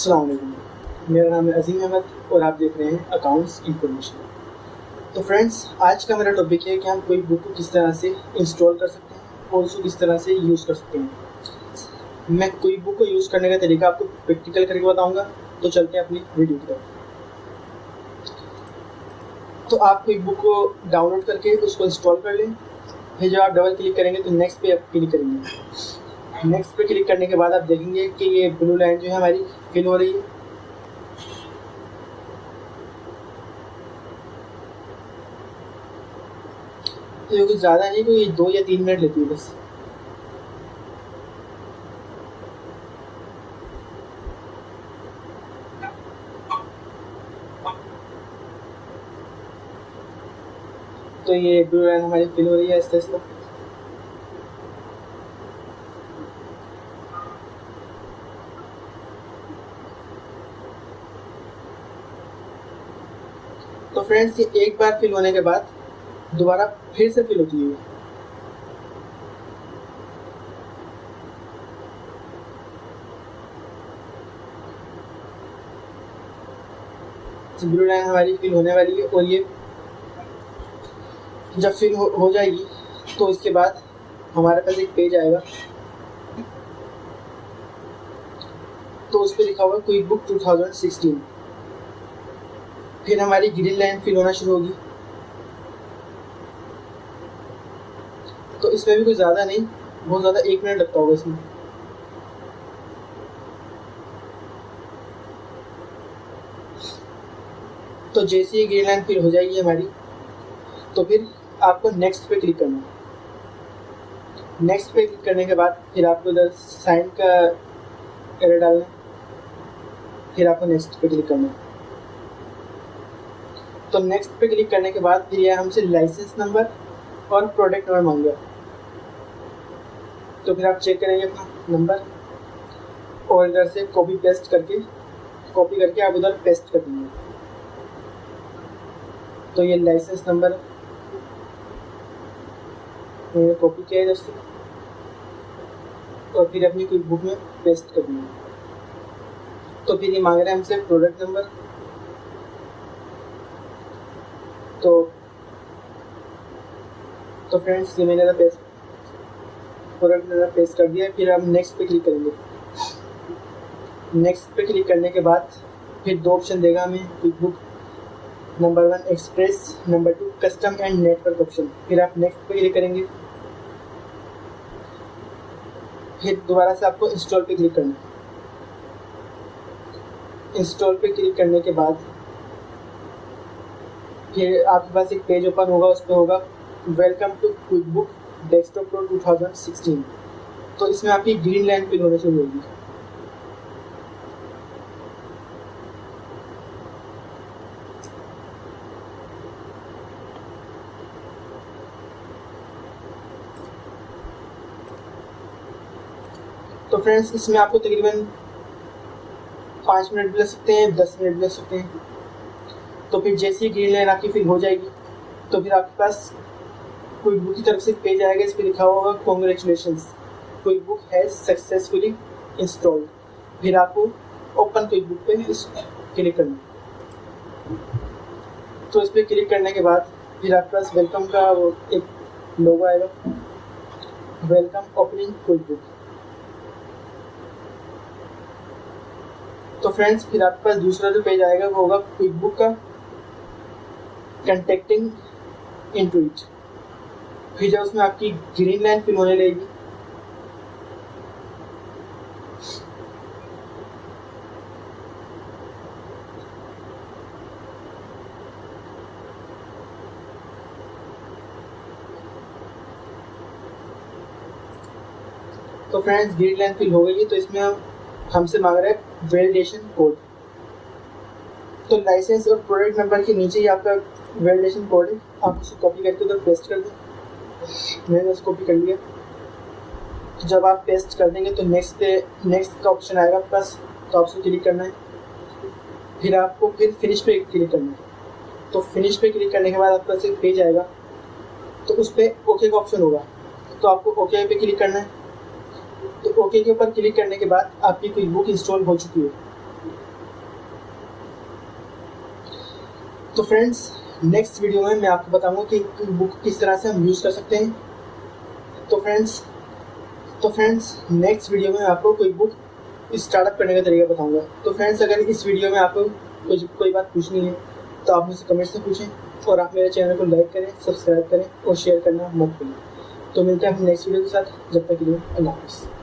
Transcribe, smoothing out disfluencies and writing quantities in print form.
अस्सलाम वालेकुम, मेरा नाम है अज़ीम अहमद और आप देख रहे हैं अकाउंट्स इन्फॉर्मेशन। तो फ्रेंड्स, आज का मेरा टॉपिक है कि हम कोई बुक को किस तरह से इंस्टॉल कर सकते हैं और उसको किस तरह से यूज़ कर सकते हैं। मैं कोई बुक को यूज़ करने का तरीका आपको प्रैक्टिकल करके बताऊंगा। तो चलते हैं अपनी वीडियो की तरफ। तो आप कोई बुक को डाउनलोड करके उसको इंस्टॉल कर लें। फिर जब आप डबल क्लिक करेंगे तो नेक्स्ट पे आप क्लिक करेंगे। नेक्स्ट पे क्लिक करने के बाद आप देखेंगे कि ये ब्लू लाइन जो है हमारी फिल हो रही है। तो ये कुछ ज़्यादा नहीं, कोई 2 या 3 मिनट लेती है बस। तो ये ब्लू लाइन हमारी फिल हो रही है आहिस्ता आहिस्ता। तो फ्रेंड्स, ये एक बार फिल होने के बाद दोबारा फिर से फिल होती है। ब्लू लाइन हमारी फिल होने वाली है और ये जब फिल हो जाएगी तो इसके बाद हमारे पास एक पेज आएगा। तो उस पर लिखा हुआ क्विक बुक 2016। फिर हमारी ग्रीन लाइन फिल होना शुरू होगी। तो इसमें भी कुछ ज़्यादा नहीं, बहुत ज़्यादा 1 मिनट लगता होगा इसमें। तो जैसे ही ग्रीन लाइन फिल हो जाएगी हमारी, तो फिर आपको नेक्स्ट पे क्लिक करना है। नेक्स्ट पे क्लिक करने के बाद फिर आपको इधर साइन का एरर डालना है। फिर आपको नेक्स्ट पे क्लिक करना है। तो नेक्स्ट पे क्लिक करने के बाद फिर यह हमसे लाइसेंस नंबर और प्रोडक्ट नंबर मांगा। तो फिर आप चेक करेंगे अपना नंबर और इधर से कॉपी करके आप उधर पेस्ट कर देंगे। तो ये लाइसेंस नंबर मैंने कॉपी किया इधर से और फिर अपनी कोई बुक में पेस्ट कर देंगे। तो फिर ये मांग रहे हैं हमसे प्रोडक्ट नंबर। तो फ्रेंड्स, ये मैंने प्रोडक्ट नंबर पेस्ट कर दिया। फिर हम नेक्स्ट पे क्लिक करेंगे। नेक्स्ट पे क्लिक करने के बाद फिर 2 ऑप्शन देगा हमें quick book. Number 1 express, number 2 custom and network option. फिर आप नेक्स्ट पे क्लिक करेंगे। फिर दोबारा से आपको इंस्टॉल पे क्लिक करना है। इंस्टॉल पे क्लिक करने के बाद फिर आपके पास एक पेज ओपन होगा, उस पर होगा welcome to Quick Book Desktop Pro 2016। तो इसमें आपकी ग्रीन लाइन फिल होनी शुरू होगी। तो फ्रेंड्स, इसमें आपको तकरीबन 5 मिनट भी लग सकते हैं, 10 मिनट भी लग सकते हैं। तो फिर जैसे ही ग्रीन लाइन आपकी फिल हो जाएगी तो फिर आपके पास क्विक बुक की तरफ से पेज आएगा। इस पर लिखा होगा congratulations, quick book has successfully installed. फिर आपको ओपन क्विक बुक पे क्लिक करना है। तो इस पर क्लिक करने के बाद फिर आपके पास वेलकम का वो एक लोगो आएगा, वेलकम ओपनिंग क्विक बुक। तो फ्रेंड्स, फिर आपके पास दूसरा जो पेज आएगा वो होगा क्विक बुक का कंटेक्टिंग इनटू इट। फिर जब उसमें आपकी ग्रीन लाइन फिल होने लगेगी तो फ्रेंड्स, ग्रीन लाइन फिल हो गई है। तो इसमें हमसे मांग रहा है वैलिडेशन कोड। तो लाइसेंस और प्रोडक्ट नंबर के नीचे ही आपका वैलिडेशन कोड है। आप उसे कॉपी करके उधर पेस्ट कर दें। मैंने उसको कॉपी कर लिया। तो जब आप पेस्ट कर देंगे तो नेक्स्ट का ऑप्शन आएगा आपके पास। तो आपसे क्लिक करना है। फिर आपको फिनिश पे क्लिक करना है। तो फिनिश पे क्लिक करने के बाद आपके पास एक पेज आएगा। तो उस पर ओके का ऑप्शन होगा। तो आपको ओके पे क्लिक करना है। तो ओके के ऊपर क्लिक करने के बाद आपकी क्विक बुक इंस्टॉल हो चुकी है। तो फ्रेंड्स, नेक्स्ट वीडियो में मैं आपको बताऊंगा कि बुक किस तरह से हम यूज़ कर सकते हैं। तो फ्रेंड्स नेक्स्ट वीडियो में आपको कोई बुक स्टार्टअप करने का तरीका बताऊंगा। तो फ्रेंड्स, अगर इस वीडियो में आपको कोई बात पूछनी है तो आप मुझसे कमेंट्स में पूछें, और आप मेरे चैनल को लाइक करें, सब्सक्राइब करें और शेयर करना मत भूलें। तो मिलते हैं अपने नेक्स्ट वीडियो के साथ, जब तक के लिए अल्लाह हाफ़िज़।